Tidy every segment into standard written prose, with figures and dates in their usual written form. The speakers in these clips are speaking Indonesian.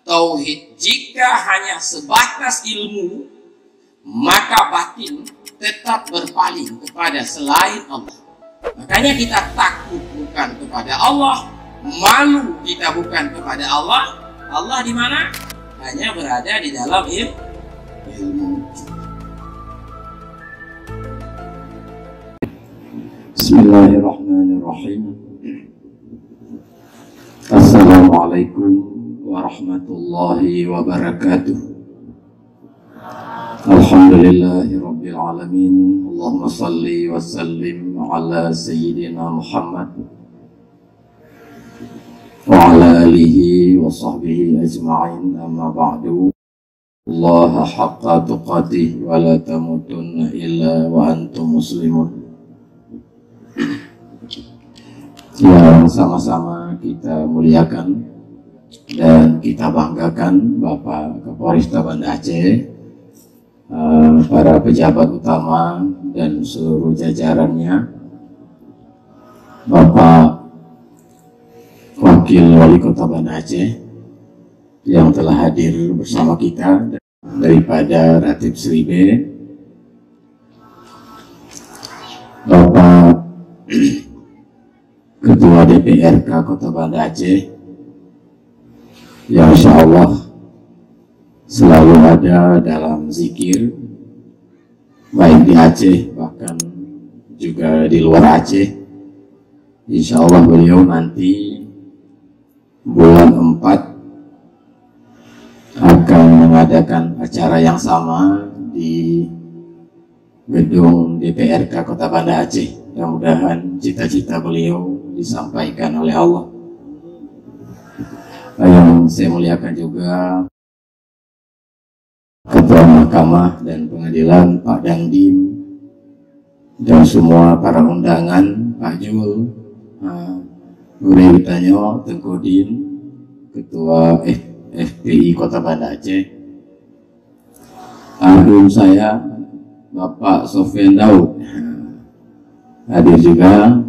Tauhid jika hanya sebatas ilmu, maka batin tetap berpaling kepada selain Allah. Makanya kita takut bukan kepada Allah, malu kita bukan kepada Allah. Allah di mana? Hanya berada di dalam ilmu. Bismillahirrahmanirrahim. Assalamualaikum warahmatullahi wabarakatuh. Alhamdulillahi rabbil alamin. Allahumma salli wa sallim ala sayyidina Muhammad wa ala alihi wa sahbihi ajma'in. Amma ba'du. Allah haqqa tuqatih wa la tamutunna illa wa antum muslimun. Yang sama-sama kita muliakan dan kita banggakan Bapak Kapolresta Banda Aceh, para pejabat utama dan seluruh jajarannya, Bapak Wakil Wali Kota Banda Aceh yang telah hadir bersama kita daripada Ratib Seribe, Bapak Ketua DPRK Kota Banda Aceh yang insya Allah selalu ada dalam zikir baik di Aceh bahkan juga di luar Aceh. Insya Allah beliau nanti bulan 4 akan mengadakan acara yang sama di gedung DPRK Kota Banda Aceh. Mudah-mudahan cita-cita beliau disampaikan oleh Allah. Yang saya muliakan juga Ketua Mahkamah dan Pengadilan Pak Dandim dan semua para undangan, Pak Jul, Guru Witanyo, Tengku Din, Ketua FPI Kota Banda Aceh, agung saya Bapak Sofian Daud hadir juga.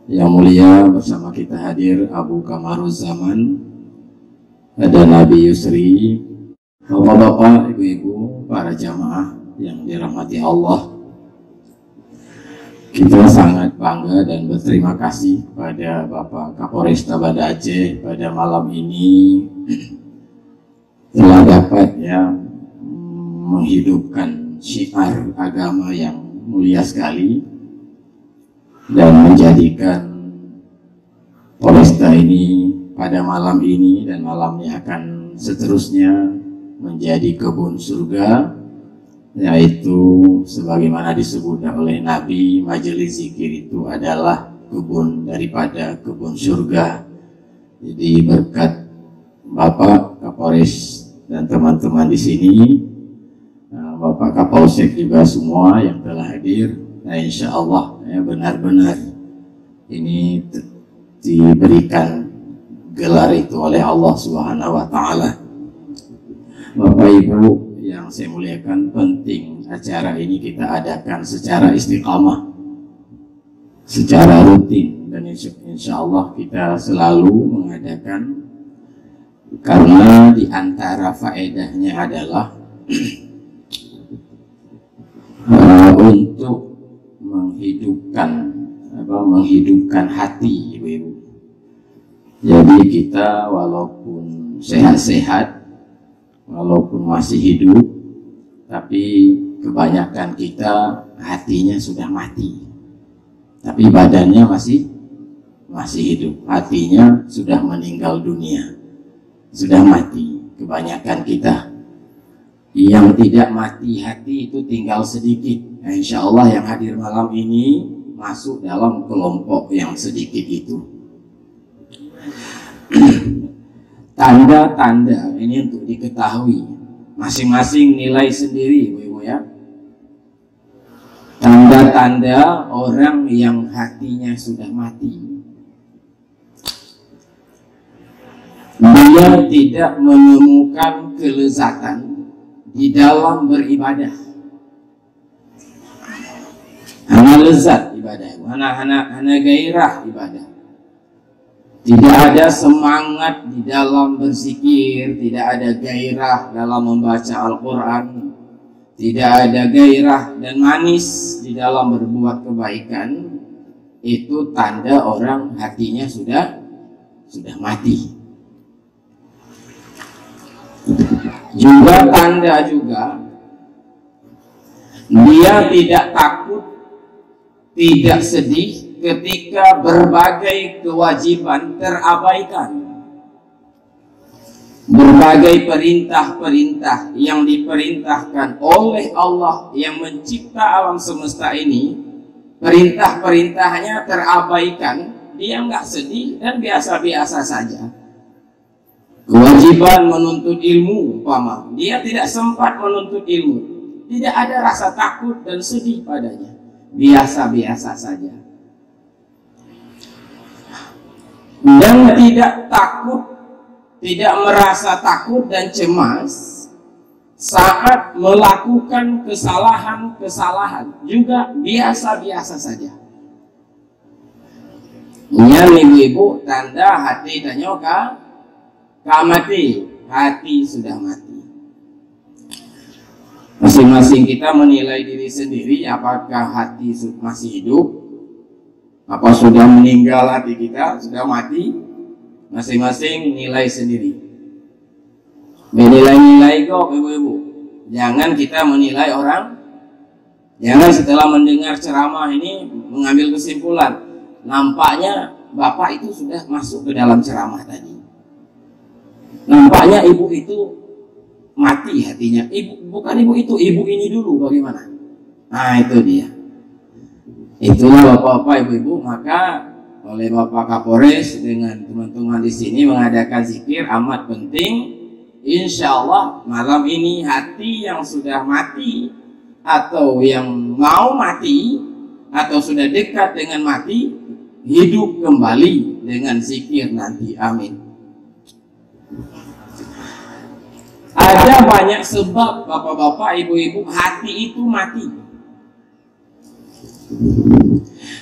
Yang mulia bersama kita hadir Abu Kamaruz Zaman, ada Nabi Yusri, bapak-bapak, ibu-ibu, para jamaah yang dirahmati Allah. Kita sangat bangga dan berterima kasih pada Bapak Kapolresta Banda Aceh pada malam ini telah dapat menghidupkan syiar agama yang mulia sekali dan menjadikan Polresta ini pada malam ini dan malamnya akan seterusnya menjadi kebun surga, yaitu sebagaimana disebut oleh Nabi, majelis zikir itu adalah kebun daripada kebun surga. Jadi berkat Bapak Kapolres dan teman-teman di sini, Bapak Kapolsek juga semua yang telah hadir, nah insya Allah benar-benar ini diberikan gelar itu oleh Allah Subhanahu wa Ta'ala. Bapak Ibu yang saya muliakan, penting acara ini kita adakan secara istiqamah, secara rutin, dan insya Allah kita selalu mengadakan, karena di antara faedahnya adalah untuk menghidupkan hati ibu-ibu. Jadi kita walaupun sehat-sehat, walaupun masih hidup, tapi kebanyakan kita hatinya sudah mati, tapi badannya masih hidup. Hatinya sudah meninggal dunia, sudah mati. Kebanyakan kita yang tidak mati hati itu tinggal sedikit. Nah, insya Allah yang hadir malam ini masuk dalam kelompok yang sedikit itu. Tanda-tanda ini untuk diketahui, masing-masing nilai sendiri ibu-ibu ya. Tanda-tanda orang yang hatinya sudah mati, dia tidak menemukan kelezatan di dalam beribadah. Hana lezat ibadah, hana gairah ibadah. Tidak ada semangat di dalam berzikir, tidak ada gairah dalam membaca Al-Quran, tidak ada gairah dan manis di dalam berbuat kebaikan, itu tanda orang hatinya sudah mati. Juga tanda juga dia tidak takut, tidak sedih ketika berbagai kewajiban terabaikan. Berbagai perintah-perintah yang diperintahkan oleh Allah yang mencipta alam semesta ini, perintah-perintahnya terabaikan, dia nggak sedih dan biasa-biasa saja. Kewajiban menuntut ilmu, umpama dia tidak sempat menuntut ilmu, tidak ada rasa takut dan sedih padanya, biasa-biasa saja. Dan tidak takut, tidak merasa takut dan cemas saat melakukan kesalahan-kesalahan, juga biasa-biasa saja. Ini ibu-ibu tanda hati danyoka mati, hati sudah mati. Masing-masing kita menilai diri sendiri, apakah hati masih hidup, apa sudah meninggal hati kita, sudah mati. Masing-masing nilai sendiri. Menilai-nilai kok ibu-ibu. Jangan kita menilai orang. Jangan setelah mendengar ceramah ini mengambil kesimpulan, nampaknya bapak itu sudah masuk ke dalam ceramah tadi. Nampaknya ibu itu mati hatinya. Bukan ibu itu, ibu ini dulu bagaimana? Nah itu dia. Itulah bapak-bapak, ibu-ibu, maka oleh Bapak Kapolres dengan teman-teman di sini mengadakan zikir amat penting. Insya Allah malam ini hati yang sudah mati atau yang mau mati atau sudah dekat dengan mati hidup kembali dengan zikir nanti. Amin. Ada banyak sebab bapak-bapak, ibu-ibu, hati itu mati.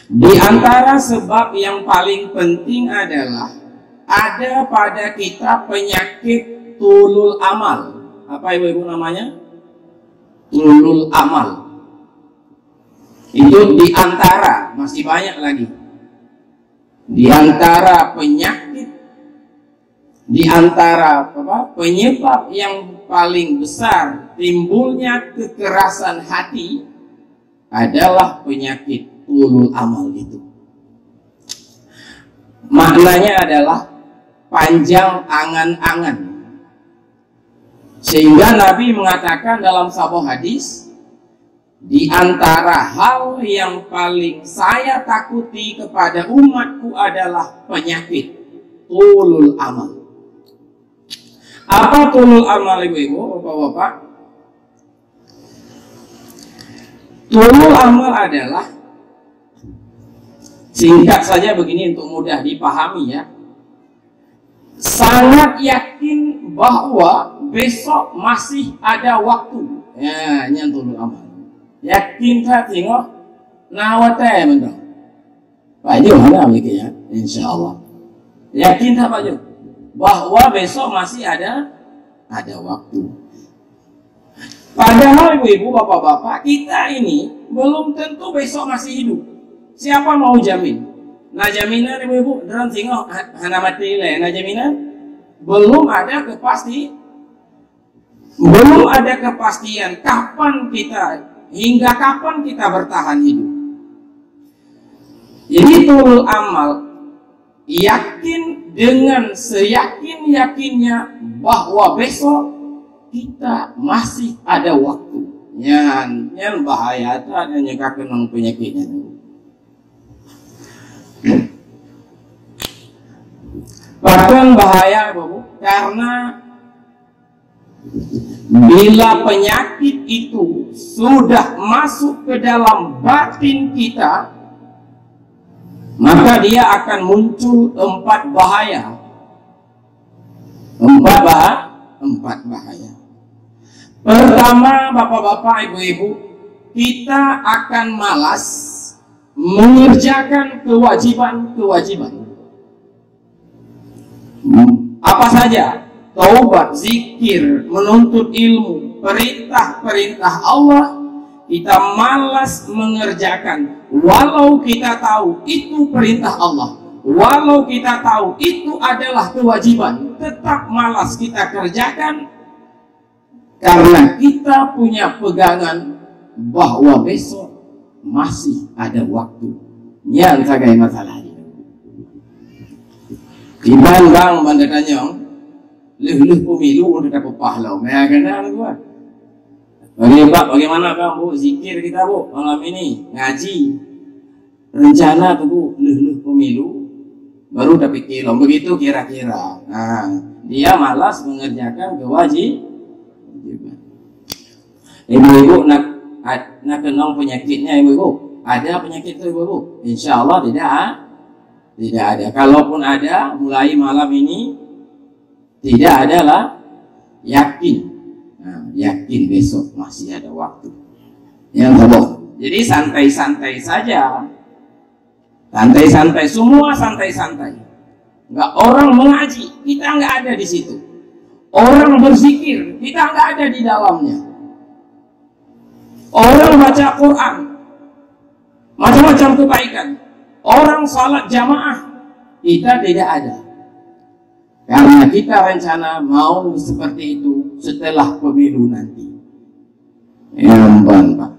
Di antara sebab yang paling penting adalah ada pada kita penyakit tulul amal. Apa ibu-ibu namanya? Tulul amal. Itu di antara, masih banyak lagi. Di antara penyakit, di antara penyebab yang paling besar timbulnya kekerasan hati adalah penyakit tulul amal itu. Maknanya adalah panjang angan-angan. Sehingga Nabi mengatakan dalam sebuah hadis, di antara hal yang paling saya takuti kepada umatku adalah penyakit tulul amal. Apa tulul amal ibu-ibu, bapak-bapak? Tulul amal adalah, singkat saja begini untuk mudah dipahami ya, sangat yakin bahwa besok masih ada waktu. Ya, ini tulul amal. Yakin tak tengok nawate mendong. Pak Jo mana mikirnya? Insya Allah. Yakin tak Pak Jo? Bahwa besok masih ada waktu. Padahal ibu-ibu, bapak-bapak, kita ini belum tentu besok masih hidup. Siapa mau jamin? Nah jaminan ibu-ibu, dalam tengok hana mati le. Nah jaminan belum ada kepastian kapan kita, hingga kapan kita bertahan hidup. Jadi tulul amal, yakin dengan seyakin-yakinnya bahwa besok kita masih ada waktu. Yang bahaya ada nyekakan penyakitnya. Bahkan bahaya Bapak, karena bila penyakit itu sudah masuk ke dalam batin kita, maka dia akan muncul 4 bahaya. 4 bahaya. Pertama, bapak-bapak, ibu-ibu, kita akan malas mengerjakan kewajiban-kewajiban. Apa saja? Taubat, zikir, menuntut ilmu, perintah-perintah Allah kita malas mengerjakan, walau kita tahu itu perintah Allah, walau kita tahu itu adalah kewajiban, tetap malas kita kerjakan karena kita punya pegangan bahwa besok masih ada waktu. Yang sagai masalah ini. Iban bang bandanya, leh pemilu udah dapat pahala, mereka kenal gua. Bagaimana bang bu zikir kita bu malam ini ngaji rencana tuh bu pemilu baru dapat kilo begitu kira-kira. Nah dia malas mengerjakan kewajiban. Ibu-ibu nak kenong penyakitnya ibu-ibu, ada penyakit itu ibu-ibu? Insya Allah tidak ada. Kalaupun ada mulai malam ini tidak adalah yakin. Nah, yakin besok masih ada waktu. Yang kedua, jadi santai-santai saja, santai-santai semua santai-santai. Nggak orang mengaji, kita nggak ada di situ. Orang berzikir, kita nggak ada di dalamnya. Orang baca Quran, macam-macam kebaikan. Orang salat jamaah, kita tidak ada. Karena kita rencana mau seperti itu setelah pemilu nanti. Pak.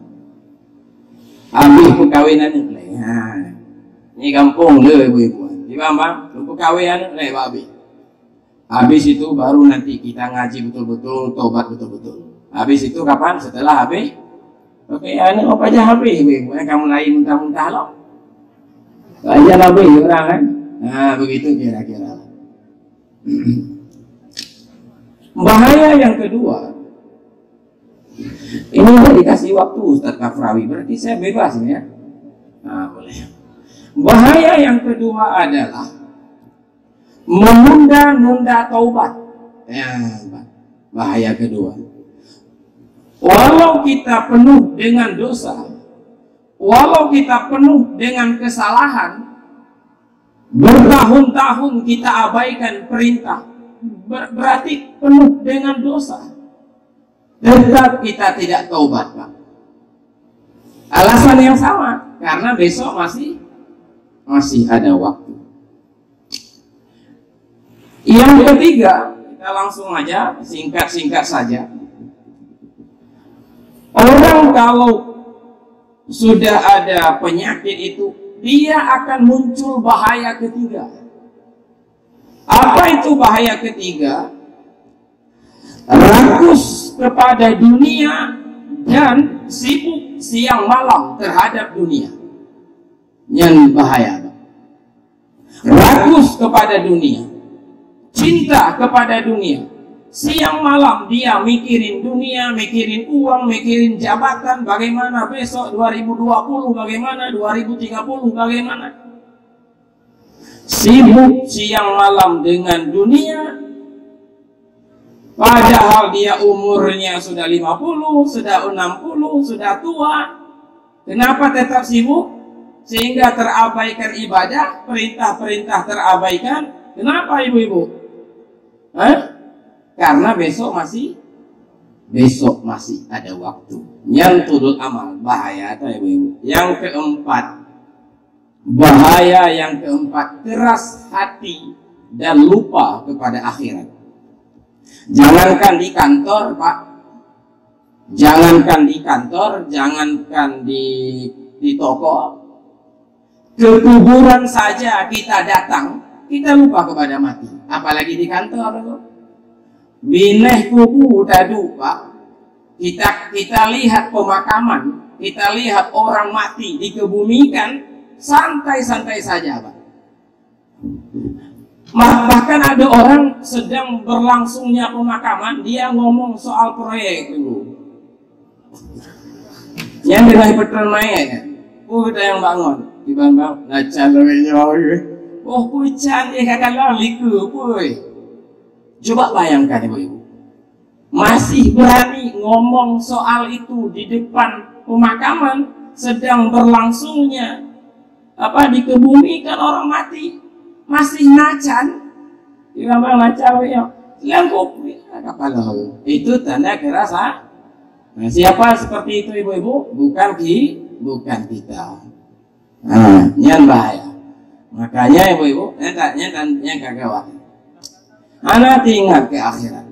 Habis perkawinan ini. Ini kampung le ibu-ibu. Di bang, perkawinan le habis. Habis itu baru nanti kita ngaji betul-betul, tobat betul-betul. Habis itu kapan? Setelah habis. Oke, ini apa aja habis ibu-ibu. Kamu lain muntah-muntah loh. Aja habis orang kan. Nah, begitu kira-kira. Bahaya yang kedua, ini udah dikasih waktu Ustaz Kafrawi, berarti saya bebas ya. Nah, boleh. Bahaya yang kedua adalah menunda-nunda taubat. Ya, bahaya kedua. Walau kita penuh dengan dosa, walau kita penuh dengan kesalahan, bertahun-tahun kita abaikan perintah, berarti penuh dengan dosa. Tetap kita tidak taubat, Pak. Alasan yang sama, karena besok masih ada waktu. Yang ketiga, kita langsung aja singkat-singkat saja. Orang kalau sudah ada penyakit itu, dia akan muncul bahaya ketiga. Apa itu bahaya ketiga? Rakus kepada dunia dan sibuk siang malam terhadap dunia. Yang bahaya. Rakus kepada dunia, cinta kepada dunia. Siang malam dia mikirin dunia, mikirin uang, mikirin jabatan, bagaimana besok 2020, bagaimana 2030, bagaimana. Sibuk siang malam dengan dunia, padahal dia umurnya sudah 50, sudah 60, sudah tua. Kenapa tetap sibuk? Sehingga terabaikan ibadah, perintah-perintah terabaikan. Kenapa ibu-ibu? Karena besok masih ada waktu. Yang turut amal, bahaya atau ibu-ibu. Yang keempat, bahaya yang keempat, keras hati dan lupa kepada akhirat. Jangankan di kantor, Pak. Jangankan di kantor, jangankan di toko. Ke kuburan saja kita datang, kita lupa kepada mati. Apalagi di kantor. Bineh kubu dadu, Pak. Kita lihat pemakaman, kita lihat orang mati dikebumikan, santai-santai saja, Pak. Bahkan ada orang sedang berlangsungnya pemakaman, dia ngomong soal proyek dulu. Yang dengan peternaik kan, kita yang bangun, dibang-bang, ngacan lebihnya, pucan kakak liku, Coba bayangkan ibu-ibu, masih berani ngomong soal itu di depan pemakaman, sedang berlangsungnya dikebumikan orang mati, masih nacan. Irama macam ya, langkup kepala. Itu tanda kerasa. Nah, siapa seperti itu ibu-ibu? Bukan kita. Nah, yang bahaya. Makanya ibu-ibu, yang kagak. Anak ingat ke akhirat.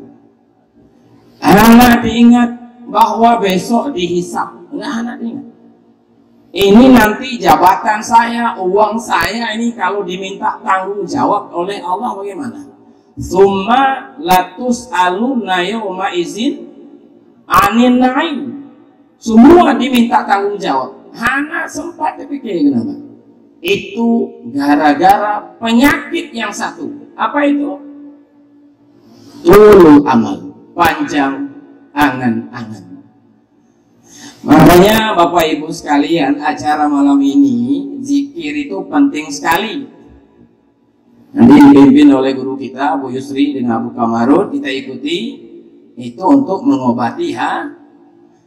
Anak ingat bahwa besok dihisab. Anak ingat. Ini nanti jabatan saya, uang saya ini kalau diminta tanggung jawab oleh Allah bagaimana? Summa latus aluna yawma izin anin naim. Semua diminta tanggung jawab. Hana sempat dipikir kenapa? Itu gara-gara penyakit yang satu. Apa itu? Tulul amal, panjang angan-angan. Makanya Bapak Ibu sekalian, acara malam ini zikir itu penting sekali. Nanti dipimpin oleh guru kita Bu Yusri dengan Abu Kamarud, kita ikuti itu untuk mengobati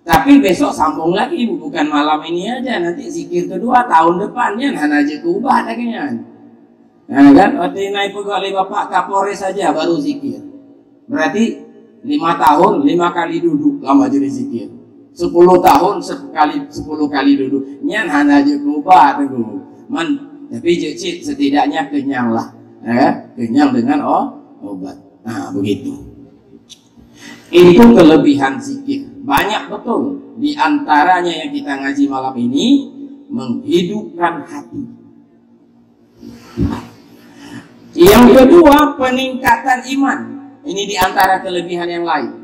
tapi besok sambung lagi, bukan malam ini aja, nanti zikir kedua tahun depannya nah aja kubah lagi nah kan, waktu naik pegawai Bapak Kapolres saja baru zikir, berarti 5 tahun 5 kali duduk lama jadi zikir, 10 tahun 10 kali duduk nyan hana aja kubah tapi jecik setidaknya kenyang lah, kenyang dengan obat. Nah begitu. Itu kelebihan zikir. Banyak betul. Di antaranya yang kita ngaji malam ini, menghidupkan hati. Yang kedua, peningkatan iman. Ini di antara kelebihan yang lain.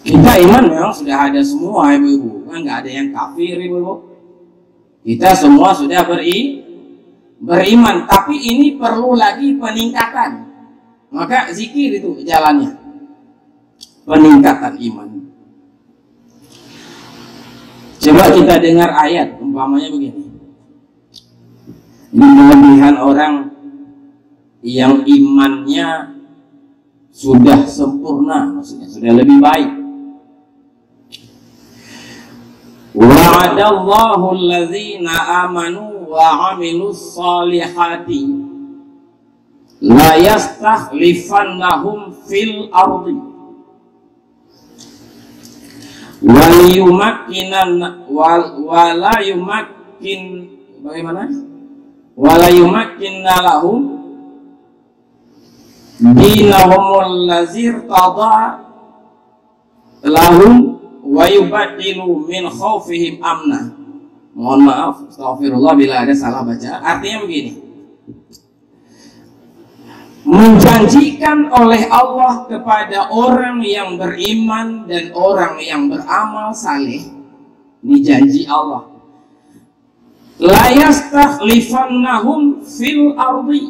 Kita iman memang sudah ada semua ibu-ibu. Kan nggak ada yang kafir ibu-ibu. Kita semua sudah beriman, tapi ini perlu lagi peningkatan. Maka zikir itu jalannya, peningkatan iman. Coba kita dengar ayat umpamanya begini. Ini kelebihan orang yang imannya sudah sempurna, maksudnya sudah lebih baik. Wa'adallahu allazina amanu wa amilus salihati la yastakhlifannahum fil ardi wala yumakkinna lahum dinahumul lazir tada lahum wa yubaddilu min khawfihim amna. Mohon maaf, astagfirullah bila ada salah baca. Artinya begini, menjanjikan oleh Allah kepada orang yang beriman dan orang yang beramal saleh. Ini janji Allah. La yastakhlifannahum fil ardi.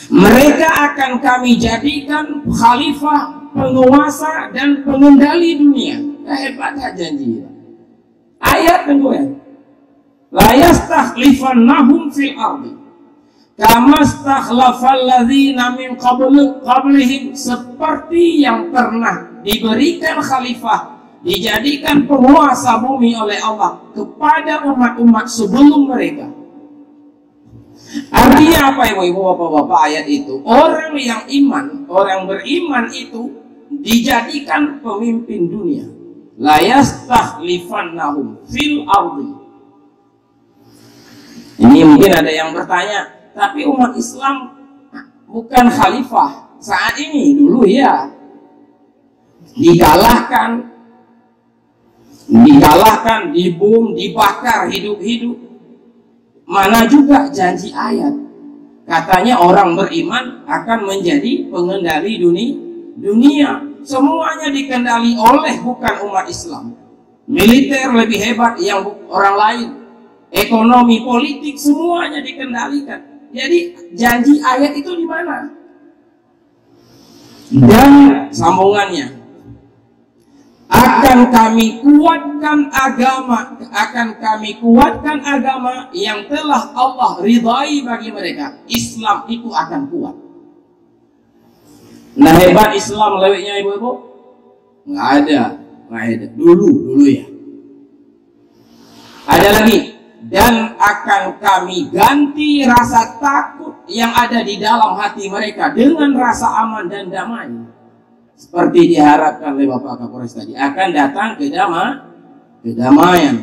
Mereka akan kami jadikan khalifah, penguasa dan pengendali dunia. Hebat janji. Ayat kedua. La yastakhlifannahum fil ardi kama stakhlafal ladzina min qablihim, seperti yang pernah diberikan khalifah, dijadikan penguasa bumi oleh Allah kepada umat-umat sebelum mereka. Artinya apa ibu-ibu bapak-bapak ayat itu? Orang yang iman, orang beriman itu dijadikan pemimpin dunia. La yastakhlifannahum fil ardi. Ini mungkin ada yang bertanya, tapi umat Islam bukan khalifah saat ini, dulu ya dikalahkan, dibom, dibakar hidup-hidup. Mana juga janji ayat katanya orang beriman akan menjadi pengendali dunia. Semuanya dikendali oleh bukan umat Islam. Militer lebih hebat yang orang lain, ekonomi, politik semuanya dikendalikan. Jadi janji ayat itu di mana? Dan sambungannya, akan kami kuatkan agama yang telah Allah ridai bagi mereka. Islam itu akan kuat. Nah hebat Islam lewatnya ibu-ibu? Nggak ada. Dulu ya. Ada lagi. Dan akan kami ganti rasa takut yang ada di dalam hati mereka dengan rasa aman dan damai, seperti diharapkan oleh Bapak Kapolres tadi, akan datang kedamaian.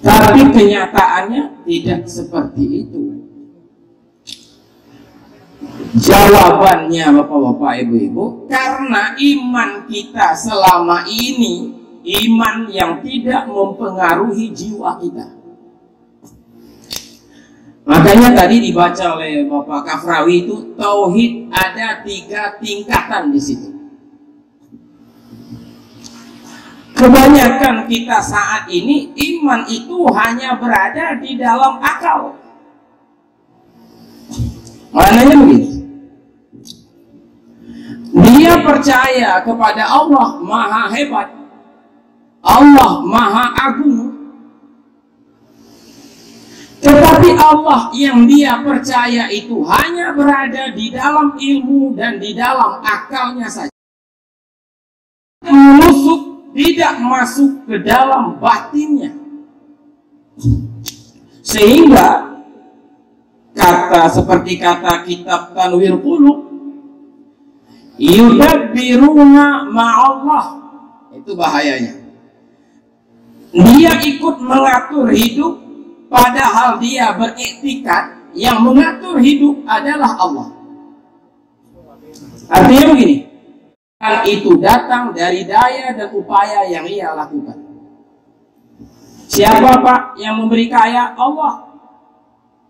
Tapi kenyataannya tidak seperti itu. Jawabannya Bapak-bapak, Ibu-ibu, karena iman kita selama ini iman yang tidak mempengaruhi jiwa kita. Makanya tadi dibaca oleh Bapak Kafrawi itu, tauhid ada 3 tingkatan di situ. Kebanyakan kita saat ini iman itu hanya berada di dalam akal. Maknanya begini, dia percaya kepada Allah Maha Hebat, Allah Maha Agung. Tetapi Allah yang dia percaya itu hanya berada di dalam ilmu dan di dalam akalnya saja. Menusuk, tidak masuk ke dalam batinnya. Sehingga seperti kata kitab Tanwir Qulub, yudabbiruna ma'allah, itu bahayanya. Dia ikut mengatur hidup, padahal dia beriktikad yang mengatur hidup adalah Allah. Artinya begini, hal itu datang dari daya dan upaya yang ia lakukan. Siapa Pak yang memberi kaya? Allah.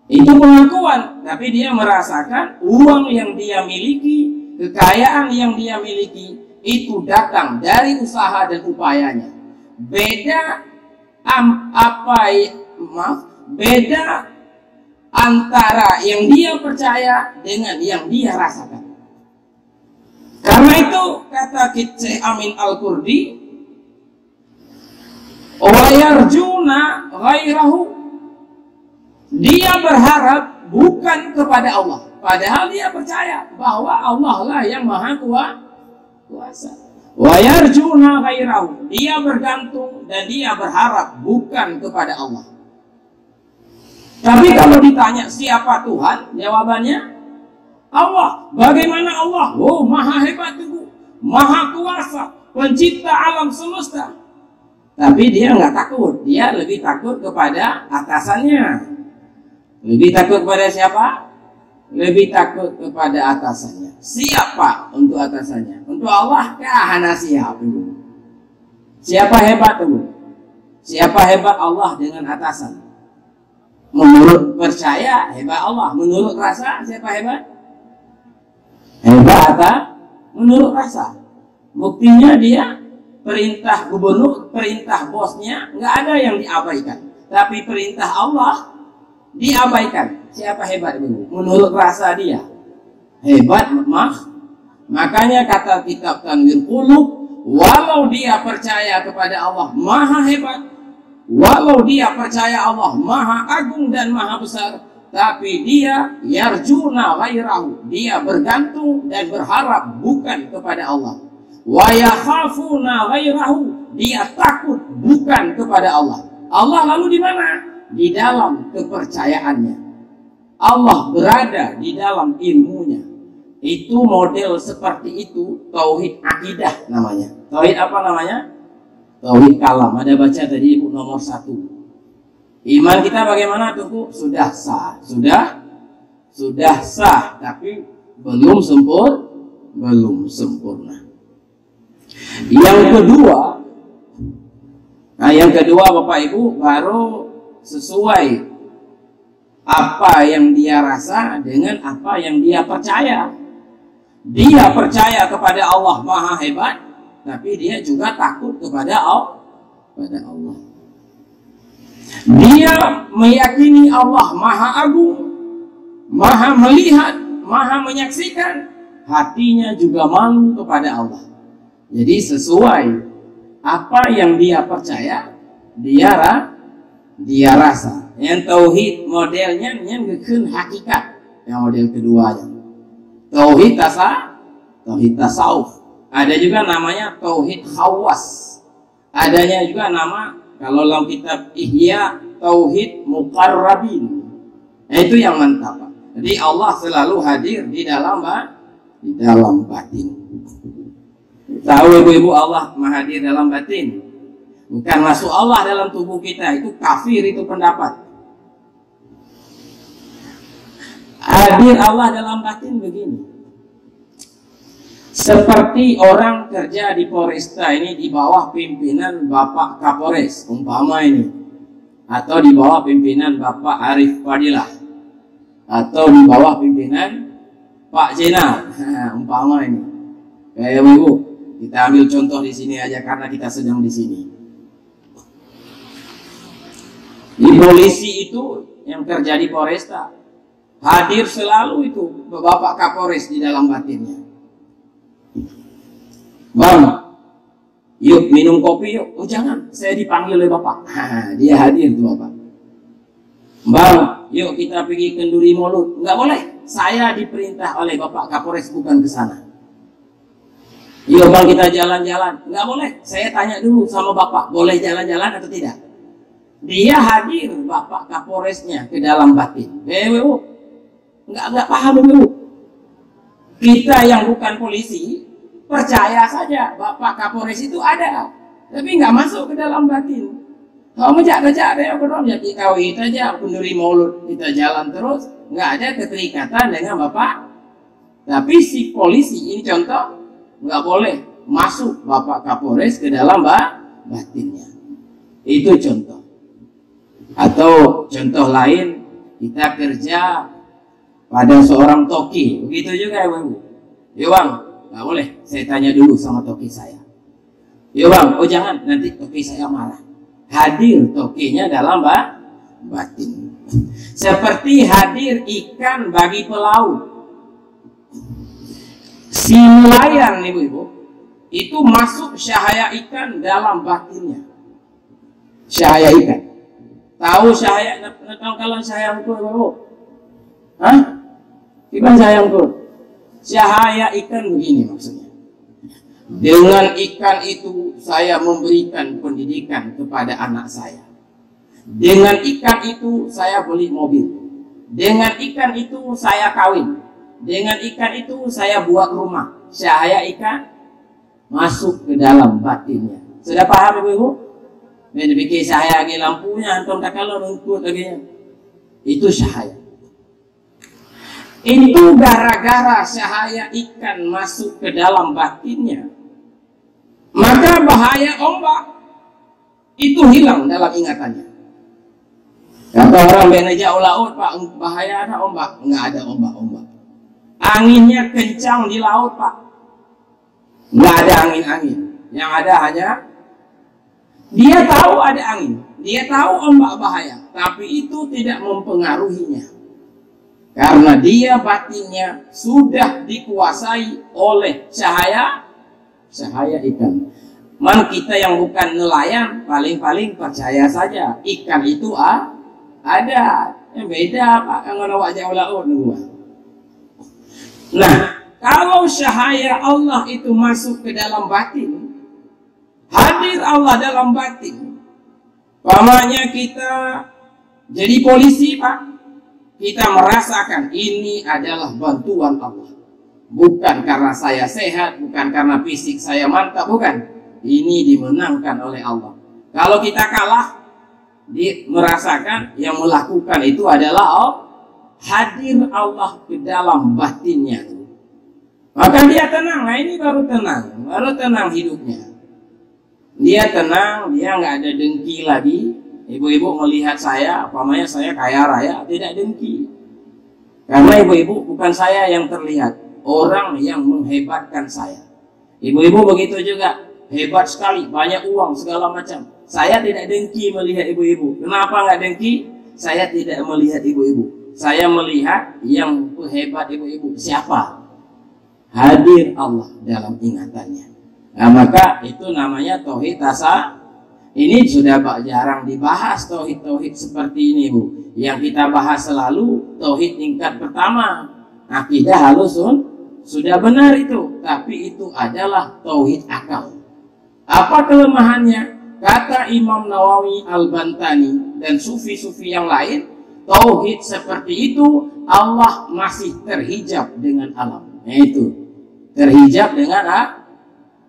Itu pengakuan, tapi dia merasakan uang yang dia miliki, kekayaan yang dia miliki itu datang dari usaha dan upayanya. Beda beda antara yang dia percaya dengan yang dia rasakan. Karena itu kata Syekh Amin Al-Qurdi, wa yarjuna ghairahu, dia berharap bukan kepada Allah, padahal dia percaya bahwa Allah lah yang maha kuasa. Wa yarjuna ghairahu, dia bergantung dan dia berharap bukan kepada Allah. Tapi kalau ditanya siapa Tuhan, jawabannya Allah. Bagaimana Allah? Oh, maha hebat itu, maha kuasa, pencipta alam semesta. Tapi dia nggak takut, dia lebih takut kepada atasannya. Lebih takut kepada siapa? Lebih takut kepada atasannya. Siapa untuk atasannya? Untuk Allah kah? Siapa dulu? Siapa hebat dulu? Siapa hebat? Allah dengan atasan. Menurut percaya hebat Allah, menurut rasa siapa hebat? Hebat menurut rasa. Buktinya dia perintah gubernur, perintah bosnya nggak ada yang diabaikan, tapi perintah Allah diabaikan. Siapa hebat dulu? Menurut rasa dia hebat. Makanya kata kitab Tanwir Qulub, walau dia percaya kepada Allah maha hebat, walau dia percaya Allah maha agung dan maha besar, tapi dia yarjuna ghairahu, dia bergantung dan berharap bukan kepada Allah. Wa yakhafuna ghairahu, dia takut bukan kepada Allah. Allah lalu di mana? Di dalam kepercayaannya. Allah berada di dalam ilmunya. Itu model seperti itu tauhid akidah namanya. Tauhid apa namanya? Tauhid kalam. Ada baca tadi Ibu nomor 1. Iman kita bagaimana tuh? Sudah sah. Sudah sah, tapi belum sempurna. Yang kedua Bapak Ibu, baru sesuai apa yang dia rasa dengan apa yang dia percaya. Dia percaya kepada Allah maha hebat, tapi dia juga takut kepada Allah. Dia meyakini Allah maha agung, maha melihat, maha menyaksikan, hatinya juga malu kepada Allah. Jadi sesuai apa yang dia percaya, dia rasa. Yang tauhid modelnya yang ngeukeun hakikat. Yang model keduanya tauhid tasawuf. Ada juga namanya tauhid khawas. Adanya juga nama kalau dalam kitab Ihya tauhid muqarrabin. Nah, itu yang mantap, Pak. Jadi Allah selalu hadir di dalam batin. Tahu ibu-ibu, Allah hadir dalam batin. Bukan masuk Allah dalam tubuh kita, itu kafir, itu pendapat. Hadir Allah dalam batin begini. Seperti orang kerja di Polresta ini di bawah pimpinan Bapak Kapolres, umpama ini. Atau di bawah pimpinan Bapak Arif Fadilah. Atau di bawah pimpinan Pak Jenal, umpama ini. Kayak ibu, kita ambil contoh di sini aja karena kita sedang di sini. Di polisi itu yang kerja di Polresta, hadir selalu itu Bapak Kapolres di dalam batinnya. Bang, yuk minum kopi yuk. Oh jangan, saya dipanggil oleh Bapak. Dia hadir tuh Bapak. Bang, yuk kita pergi kenduri mulut. Enggak boleh, saya diperintah oleh Bapak Kapolres, bukan ke sana. Yuk bang, kita jalan-jalan. Enggak boleh, saya tanya dulu sama Bapak, boleh jalan-jalan atau tidak. Dia hadir Bapak Kapolresnya ke dalam batin. Enggak paham ibu. Kita yang bukan polisi percaya saja Bapak Kapolres itu ada, tapi nggak masuk ke dalam batin. Kalau menjak-jak ada ya kita wait aja, kenduri mulut, kita jalan terus, nggak ada keterikatan dengan Bapak. Tapi si polisi ini contoh, nggak boleh masuk Bapak Kapolres ke dalam batinnya. Itu contoh. Atau contoh lain, kita kerja pada seorang toki, begitu juga ibu. Yo bang, nggak boleh, saya tanya dulu sama toki saya. Yo bang, oh jangan, nanti toki saya marah. Hadir tokinya dalam batin. Seperti hadir ikan bagi pelaut. Si nelayan ibu-ibu, itu masuk cahaya ikan dalam batinnya. Cahaya ikan. Tahu cahaya, kalau cahaya itu ibu? Hah? Gimana cahaya itu? Cahaya ikan begini maksudnya. Dengan ikan itu saya memberikan pendidikan kepada anak saya. Dengan ikan itu saya beli mobil. Dengan ikan itu saya kawin. Dengan ikan itu saya buat rumah. Cahaya ikan masuk ke dalam batinnya. Sudah paham ibu-ibu? Ini bikin cahaya lagi lampunya, anton kalau nungkut lagi. Itu cahaya. Itu gara-gara cahaya ikan masuk ke dalam batinnya, maka bahaya ombak itu hilang dalam ingatannya. Kata orang beneja laut, Pak, bahaya ada ombak? Nggak ada ombak-ombak. Anginnya kencang di laut, Pak. Nggak ada angin-angin. Yang ada hanya dia tahu ada angin, dia tahu ombak bahaya, tapi itu tidak mempengaruhinya. Karena dia batinnya sudah dikuasai oleh cahaya ikan. Man kita yang bukan nelayan paling-paling percaya saja ikan itu ada. Yang beda Pak, kalau wajah laut. Nah, kalau cahaya Allah itu masuk ke dalam batin, hadir Allah dalam batin. Pamannya kita jadi polisi Pak, kita merasakan ini adalah bantuan Allah. Bukan karena saya sehat, bukan karena fisik saya mantap, bukan. Ini dimenangkan oleh Allah. Kalau kita kalah, merasakan yang melakukan itu adalah hadir Allah ke dalam batinnya. Maka dia tenang. Nah ini baru tenang hidupnya. Dia tenang, dia nggak ada dengki lagi. Ibu-ibu melihat saya, apamanya saya kaya raya, tidak dengki. Karena ibu-ibu bukan saya yang terlihat, orang yang menghebatkan saya. Ibu-ibu begitu juga, hebat sekali, banyak uang segala macam. Saya tidak dengki melihat ibu-ibu. Kenapa nggak dengki? Saya tidak melihat ibu-ibu. Saya melihat yang hebat ibu-ibu. Siapa? Hadir Allah dalam ingatannya. Nah, maka itu namanya tauhid tasawuf. Ini sudah jarang dibahas tauhid seperti ini, Bu. Yang kita bahas selalu tauhid tingkat pertama, akidah halusun, sudah benar itu, tapi itu adalah tauhid akal. Apa kelemahannya? Kata Imam Nawawi Al-Bantani dan sufi-sufi yang lain, tauhid seperti itu, Allah masih terhijab dengan alam. Nah, itu terhijab dengan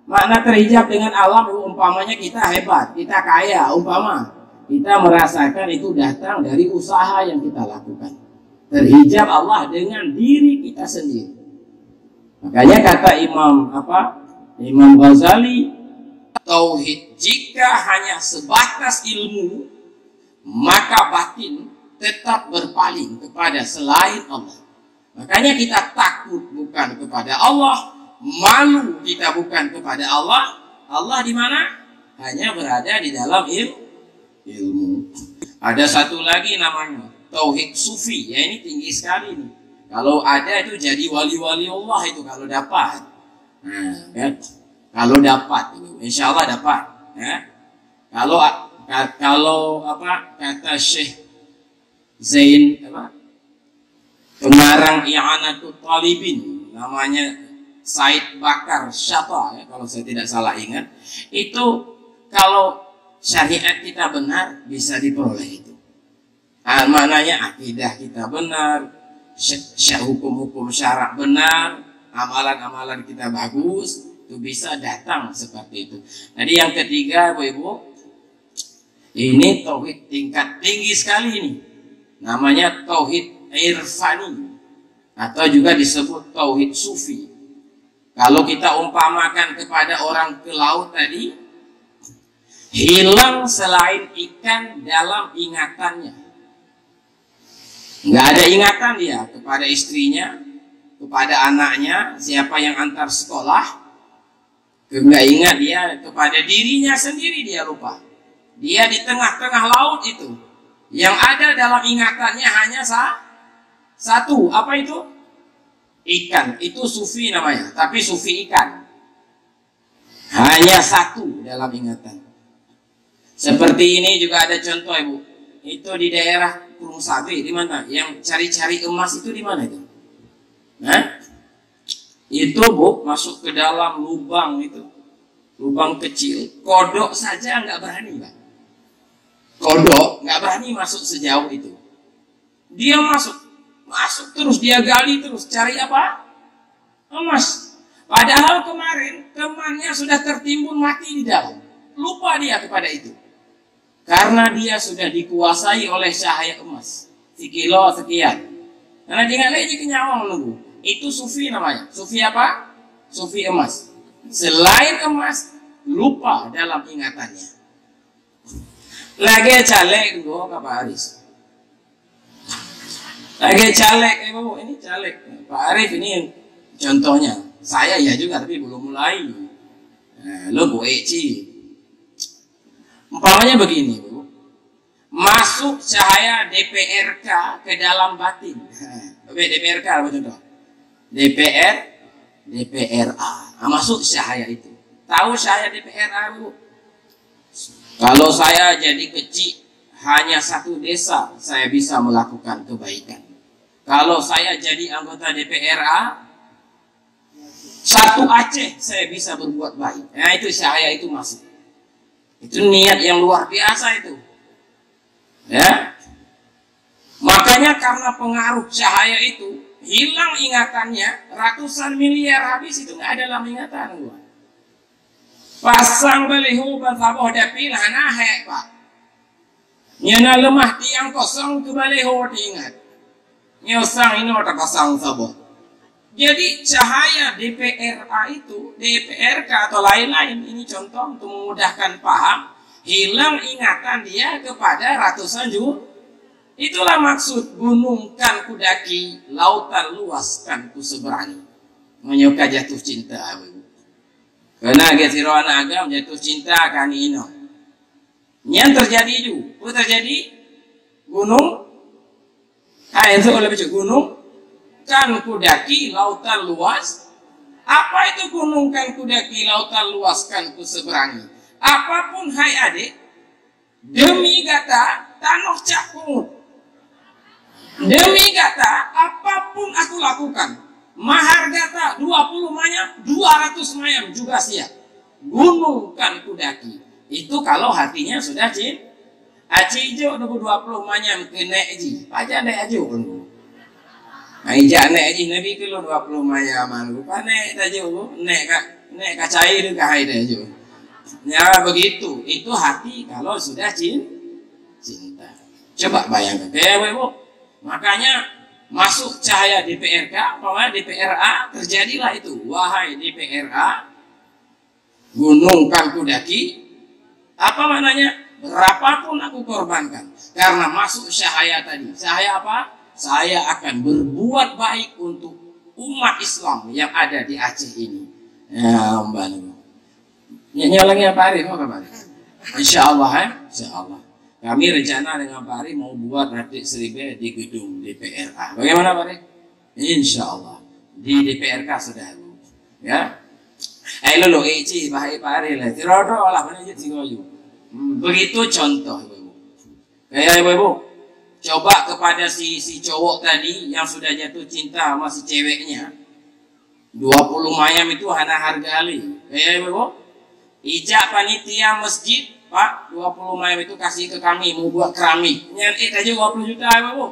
makna terhijab dengan alam. Umpamanya kita hebat, kita kaya, umpama kita merasakan itu datang dari usaha yang kita lakukan. Terhijab Allah dengan diri kita sendiri. Makanya kata Imam Ghazali, tauhid jika hanya sebatas ilmu, maka batin tetap berpaling kepada selain Allah. Makanya kita takut bukan kepada Allah, malu kita bukan kepada Allah. Allah di mana? Hanya berada di dalam ilmu. Ada satu lagi namanya tauhid sufi. Ya, ini tinggi sekali nih. Kalau ada itu jadi wali-wali Allah itu kalau dapat. Nah, ya. Kalau dapat itu, insya Allah dapat. Ya. Kalau kata Syekh Zain pengarang I'anatul Talibin, namanya Said Bakar Syata, ya, kalau saya tidak salah ingat, itu kalau syariat kita benar bisa diperoleh itu. Maknanya akidah kita benar, hukum-hukum syarak benar, amalan-amalan kita bagus, itu bisa datang seperti itu. Jadi yang ketiga, Ibu, ini tauhid tingkat tinggi sekali ini. Namanya tauhid irfani atau juga disebut tauhid sufi. Kalau kita umpamakan kepada orang ke laut tadi, hilang selain ikan dalam ingatannya. Nggak ada ingatan dia kepada istrinya, kepada anaknya, siapa yang antar sekolah. Nggak ingat dia kepada dirinya sendiri, dia lupa. Dia di tengah-tengah laut itu. Yang ada dalam ingatannya hanya satu. Apa itu? Ikan. Itu sufi namanya. Tapi sufi ikan. Hanya satu dalam ingatan. Seperti ini juga ada contoh, Ibu. Itu di daerah Gunung Sabe, di mana? Yang cari-cari emas itu di mana itu? Nah, itu Bu, masuk ke dalam lubang itu. Lubang kecil. Kodok saja nggak berani, Pak. Kodok nggak berani masuk sejauh itu. Dia masuk terus, dia gali terus, cari apa? Emas. Padahal kemarin temannya sudah tertimbun mati di dalam. Lupa dia kepada itu. Karena dia sudah dikuasai oleh cahaya emas. Sekilo sekian. Karena dia lagi kenyawang nunggu. Itu sufi namanya. Sufi apa? Sufi emas. Selain emas, lupa dalam ingatannya. Lagi caleg gue Pak Aris. Lagi caleg, Ibu, ini caleg. Pak Arif ini contohnya. Saya ya juga tapi belum mulai. Nah, lo gue umpamanya begini, Bu. Masuk cahaya DPRK ke dalam batin. DPRK apa contoh? DPRA. Nah, masuk cahaya itu. Tahu cahaya DPRA, Bu? Kalau saya jadi kecil hanya satu desa, saya bisa melakukan kebaikan. Kalau saya jadi anggota DPRA, satu Aceh saya bisa berbuat baik. Nah, itu cahaya itu masuk. Itu niat yang luar biasa itu. Ya. Makanya karena pengaruh cahaya itu, hilang ingatannya, ratusan miliar habis itu nggak ada dalam ingatan gua. Pasang baliho bersaboh dapil hana hek, Pak. Nyana lemah tiang kosong ke baliho diingat. Nyosang ini otak kosong saboh. Jadi cahaya DPRA itu, DPRK atau lain-lain, ini contoh untuk memudahkan paham, hilang ingatan dia kepada ratusan juta. Itulah maksud gunungkan kudaki, lautan luaskan ku seberangi. Menyuka jatuh cinta. Karena getiroan agam jatuh cinta kan ino. Yang terjadi juga, terjadi gunung, itu lebih gunung. Kan kudaki lautan luas. Apa itu gunung kan kudaki lautan luas kan ku seberangi? Apapun hai adik, demi kata tanoh cakung. Demi kata apapun aku lakukan. Mahar kata 20 mayam, 200 mayam juga siap. Gunung kan kudaki. Itu kalau hatinya sudah cinta. Aci jo 20 manyam kena ji. Aja nek ajo pun. Ai ja nek ji nabi kilo 20 manyam malu. Pane tajo nek ka cair ka hai tajo. Ya begitu. Itu hati kalau sudah cinta. Coba bayangkan. Ya, Bu. Makanya masuk cahaya DPRK, pokoknya DPRA, terjadilah itu. Wahai DPRA, gunungkan kudaki, apa maknanya? Berapapun aku korbankan, karena masuk cahaya tadi. Cahaya apa? Saya akan berbuat baik untuk umat Islam yang ada di Aceh ini. Ya, Mbak Nur. Nyalangnya apa hari? Mau kapan? Insya Allah, ya? Insya Allah. Kami rencana dengan Pak Ari mau buat Radik Seribe di gedung DPRA. Bagaimana Pak Ari? Insya Allah. Di DPRK sudah. Ya. Lolo eci bahaya Pak Ari lah. Tirodo lah menunjuk si Goyu. Begitu contoh Ibu. Kayak Ibu. Coba kepada si cowok tadi yang sudah jatuh cinta sama si ceweknya. 20 mayam itu hana harga ali. Kayak Ibu. Ijak panitia masjid. Pak, 20 mayam itu kasih ke kami, mau buat keramik. Nyan aja 20 juta, Bu.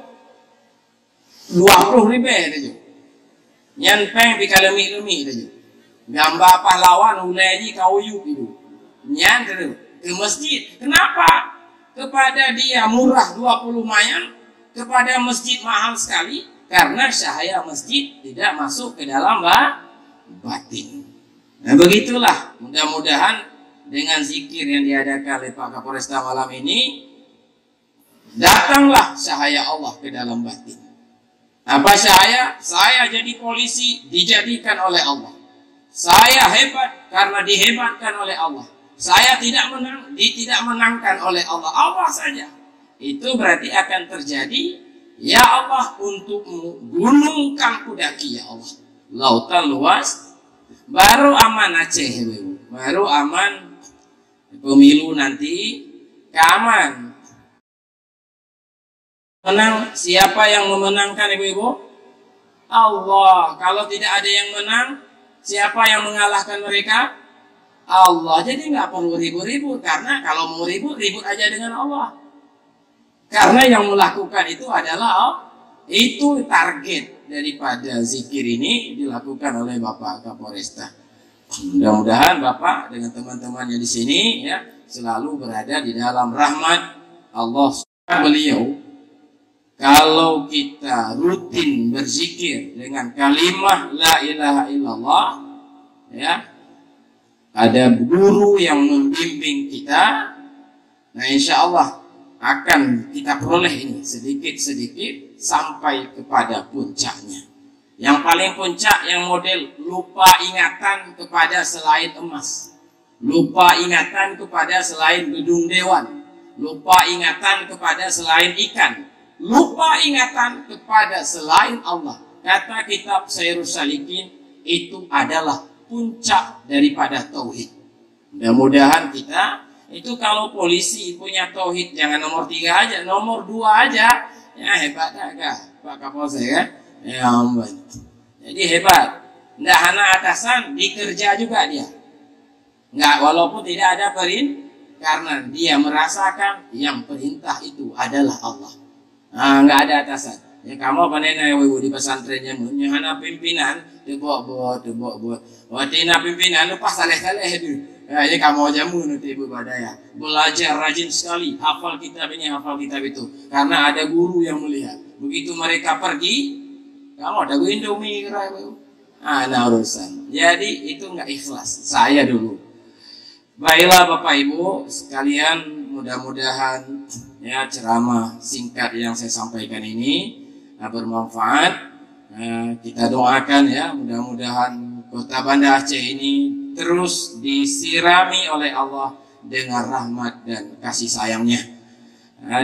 20 ribu aja. Nyan peng bikalemik-lemik aja. Gambar pahlawan uleji kauyu itu. Nyan ke masjid. Kenapa? Kepada dia murah 20 mayam, kepada masjid mahal sekali karena cahaya masjid tidak masuk ke dalam batin. Nah, begitulah. Mudah-mudahan dengan zikir yang diadakan oleh Pak Kapolresta malam ini, datanglah cahaya Allah ke dalam batin. Apa cahaya? Saya jadi polisi dijadikan oleh Allah. Saya hebat karena dihebatkan oleh Allah. Saya tidak menangkan oleh Allah. Allah saja. Itu berarti akan terjadi, ya Allah untukmu gunungkan kudaki ya Allah. Lautan luas, baru aman Aceh, baru aman. Pemilu nanti keaman. Menang, siapa yang memenangkan ibu-ibu? Allah. Kalau tidak ada yang menang, siapa yang mengalahkan mereka? Allah. Jadi nggak perlu ribut-ribut, karena kalau mau ribut aja dengan Allah. Karena yang melakukan itu adalah Allah. Itu target daripada zikir ini dilakukan oleh Bapak Kapolresta. Mudah-mudahan Bapak dengan teman-temannya di sini ya selalu berada di dalam rahmat Allah. Beliau, kalau kita rutin berzikir dengan kalimah la ilaha illallah, ya, ada guru yang membimbing kita, nah insya Allah akan kita peroleh ini sedikit-sedikit sampai kepada puncaknya. Yang paling puncak yang model lupa ingatan kepada selain emas, lupa ingatan kepada selain gedung dewan, lupa ingatan kepada selain ikan, lupa ingatan kepada selain Allah. Kata kitab Sairus Salikin, itu adalah puncak daripada tauhid. Mudah-mudahan kita itu kalau polisi punya tauhid jangan nomor 3 aja, nomor 2 aja, ya hebat agak Pak Kapolsek ya. Ya ampun. Jadi hebat. Nggak hanya atasan, dikerja juga dia. Nggak, walaupun tidak ada perintah, karena dia merasakan yang perintah itu adalah Allah. Nah, nggak ada atasan. Ya kamu panena ibu di pesantrennya, hanya pimpinan, debok. Watina pimpinan lu pas saleh-saleh itu. Ya, jadi kamu jamu nanti ibu badaya. Belajar rajin sekali, hafal kitab ini, hafal kitab itu. Karena ada guru yang melihat. Begitu mereka pergi, kamu ada Indomie kira ibu. Nah urusan. Jadi itu nggak ikhlas. Saya dulu. Baiklah Bapak Ibu sekalian, mudah-mudahan ya ceramah singkat yang saya sampaikan ini bermanfaat. Kita doakan ya, mudah-mudahan kota Banda Aceh ini terus disirami oleh Allah dengan rahmat dan kasih sayangnya.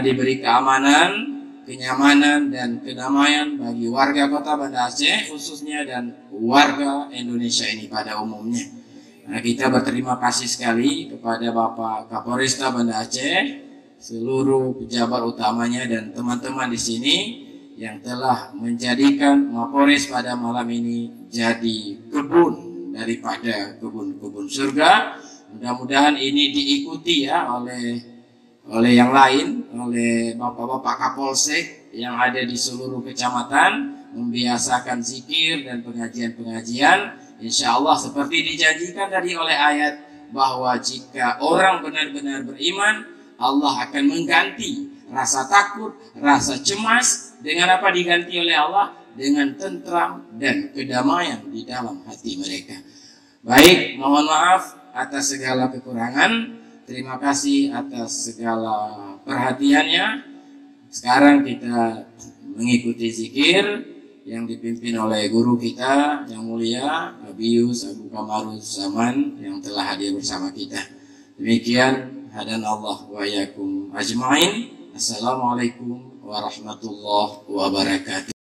Diberi keamanan, kenyamanan dan kedamaian bagi warga kota Banda Aceh khususnya dan warga Indonesia ini pada umumnya. Kita berterima kasih sekali kepada Bapak Kapolresta Banda Aceh, seluruh pejabat utamanya dan teman-teman di sini yang telah menjadikan Mapolres pada malam ini jadi kebun daripada kebun-kebun surga. Mudah-mudahan ini diikuti ya oleh oleh yang lain, oleh bapak-bapak Kapolsek yang ada di seluruh kecamatan, membiasakan zikir dan pengajian-pengajian. Insya Allah seperti dijanjikan tadi oleh ayat, bahwa jika orang benar-benar beriman, Allah akan mengganti rasa takut, rasa cemas dengan apa diganti oleh Allah? Dengan tentram dan kedamaian di dalam hati mereka. Baik, mohon maaf atas segala kekurangan. Terima kasih atas segala perhatiannya. Sekarang kita mengikuti zikir yang dipimpin oleh guru kita yang mulia Abius Abu Kamaruz Zaman yang telah hadir bersama kita. Demikian, hadan Allah wa yakum ajmain. Assalamualaikum warahmatullahi wabarakatuh.